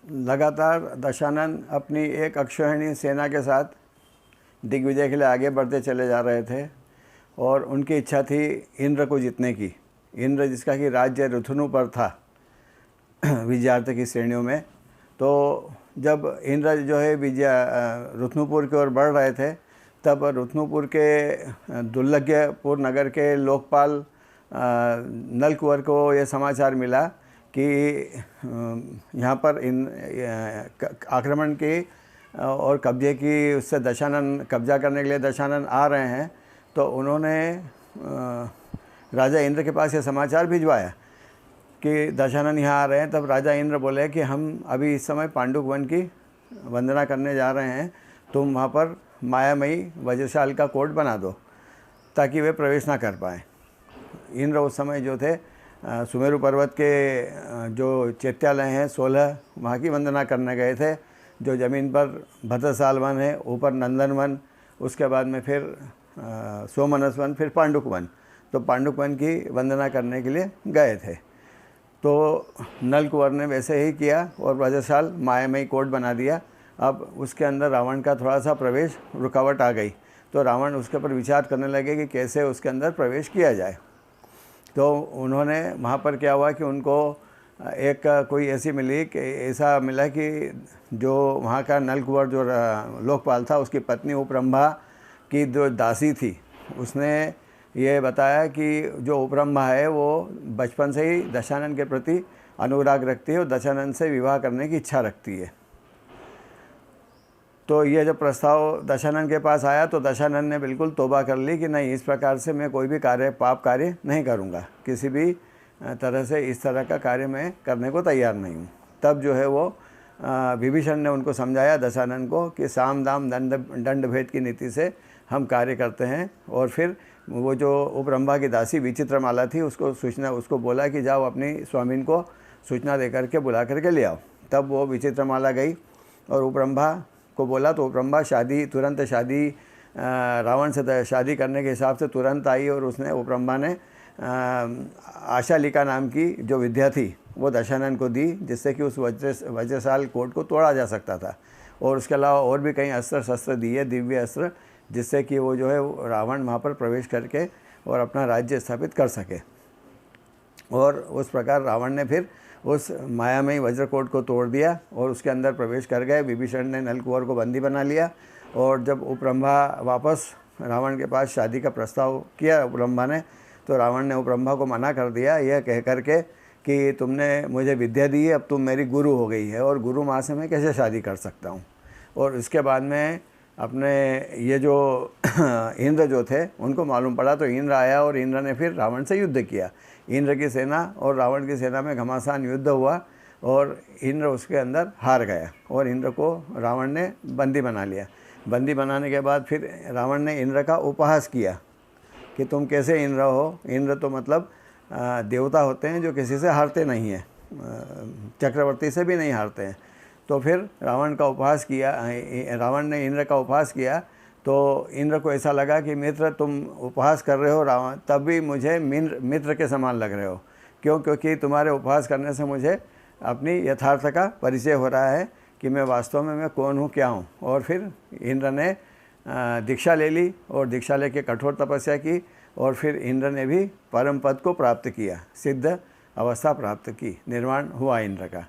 लगातार दशानन अपनी एक अक्षौहिणी सेना के साथ दिग्विजय के लिए आगे बढ़ते चले जा रहे थे और उनकी इच्छा थी इंद्र को जीतने की। इंद्र जिसका कि राज्य रुथुनु पर था विजयार्थ की श्रेणियों में। तो जब इंद्र जो है रुथनुपुर की ओर बढ़ रहे थे, तब रुथनुपुर के दुर्लभपुर नगर के लोकपाल नलकुंवर को यह समाचार मिला कि यहाँ पर आक्रमण की और कब्जे की उससे दशानन कब्जा करने के लिए दशानन आ रहे हैं। तो उन्होंने राजा इंद्र के पास ये समाचार भिजवाया कि दशानन यहाँ आ रहे हैं। तब राजा इंद्र बोले कि हम अभी इस समय पांडुक वन की वंदना करने जा रहे हैं, तुम वहाँ पर मायामयी वज्रशाल का कोट बना दो ताकि वे प्रवेश ना कर पाएँ। इंद्र उस समय जो थे सुमेरु पर्वत के जो चैत्यालय हैं 16 वहाँ की वंदना करने गए थे, जो ज़मीन पर भद्रसाल वन है, ऊपर नंदन वन, उसके बाद में फिर सोमनस वन, फिर पांडुक वन। तो पांडुक वन की वंदना करने के लिए गए थे। तो नलकुंवर ने वैसे ही किया और वज्रशाल मायामयी कोट बना दिया। अब उसके अंदर रावण का थोड़ा सा प्रवेश रुकावट आ गई, तो रावण उसके ऊपर विचार करने लगे कि कैसे उसके अंदर प्रवेश किया जाए। तो उन्होंने वहाँ पर क्या हुआ कि उनको एक कोई ऐसी मिली कि ऐसा मिला कि जो वहाँ का नलकुंवर जो लोकपाल था, उसकी पत्नी उपरंभा की जो दासी थी, उसने ये बताया कि जो उपरंभा है वो बचपन से ही दशानन के प्रति अनुराग रखती है और दशानन से विवाह करने की इच्छा रखती है। तो ये जब प्रस्ताव दशानन के पास आया तो दशानन ने बिल्कुल तौबा कर ली कि नहीं, इस प्रकार से मैं कोई भी पाप कार्य नहीं करूँगा, किसी भी तरह से इस तरह का कार्य मैं करने को तैयार नहीं हूँ। तब जो है वो विभीषण ने उनको समझाया दशानन को कि साम दाम दंड भेद की नीति से हम कार्य करते हैं। और फिर वो जो उपरंभा की दासी विचित्रमाला थी, उसको बोला कि जाओ अपनी स्वामिन को सूचना दे करके बुला करके ले आओ। तब वो विचित्रमाला गई और उपरंभा को बोला, तो उपरंभा तुरंत शादी रावण से शादी करने के हिसाब से तुरंत आई और उसने उपरंभा ने आशालिका नाम की जो विद्या थी वो दशानन को दी, जिससे कि उस वज्रशाल कोट को तोड़ा जा सकता था। और उसके अलावा और भी कई अस्त्र शस्त्र दिए, दिव्य अस्त्र, जिससे कि वो जो है रावण वहाँ पर प्रवेश करके और अपना राज्य स्थापित कर सके। और उस प्रकार रावण ने फिर उस मायामयी वज्रकोट को तोड़ दिया और उसके अंदर प्रवेश कर गए। विभीषण ने नलकुंवर को बंदी बना लिया और जब उपरंभा वापस रावण के पास शादी का प्रस्ताव किया उपरंभा ने, तो रावण ने उपरंभा को मना कर दिया, यह कह करके कि तुमने मुझे विद्या दी है, अब तुम मेरी गुरु हो गई है और गुरु माँ से मैं कैसे शादी कर सकता हूँ। और इसके बाद में अपने ये जो इंद्र जो थे उनको मालूम पड़ा, तो इंद्र आया और इंद्र ने फिर रावण से युद्ध किया। इंद्र की सेना और रावण की सेना में घमासान युद्ध हुआ और इंद्र उसके अंदर हार गया और इंद्र को रावण ने बंदी बना लिया। बंदी बनाने के बाद फिर रावण ने इंद्र का उपहास किया कि तुम कैसे इंद्र हो। इंद्र तो मतलब देवता होते हैं जो किसी से हारते नहीं हैं, चक्रवर्ती से भी नहीं हारते हैं। तो फिर रावण ने इंद्र का उपहास किया। तो इंद्र को ऐसा लगा कि मित्र तुम उपहास कर रहे हो रावण, तब भी मुझे मित्र के समान लग रहे हो। क्यों? क्योंकि तुम्हारे उपहास करने से मुझे अपनी यथार्थ का परिचय हो रहा है कि मैं वास्तव में मैं कौन हूँ, क्या हूँ। और फिर इंद्र ने दीक्षा ले ली और दीक्षा लेके कठोर तपस्या की और फिर इंद्र ने भी परम पद को प्राप्त किया, सिद्ध अवस्था प्राप्त की, निर्वाण हुआ इंद्र का।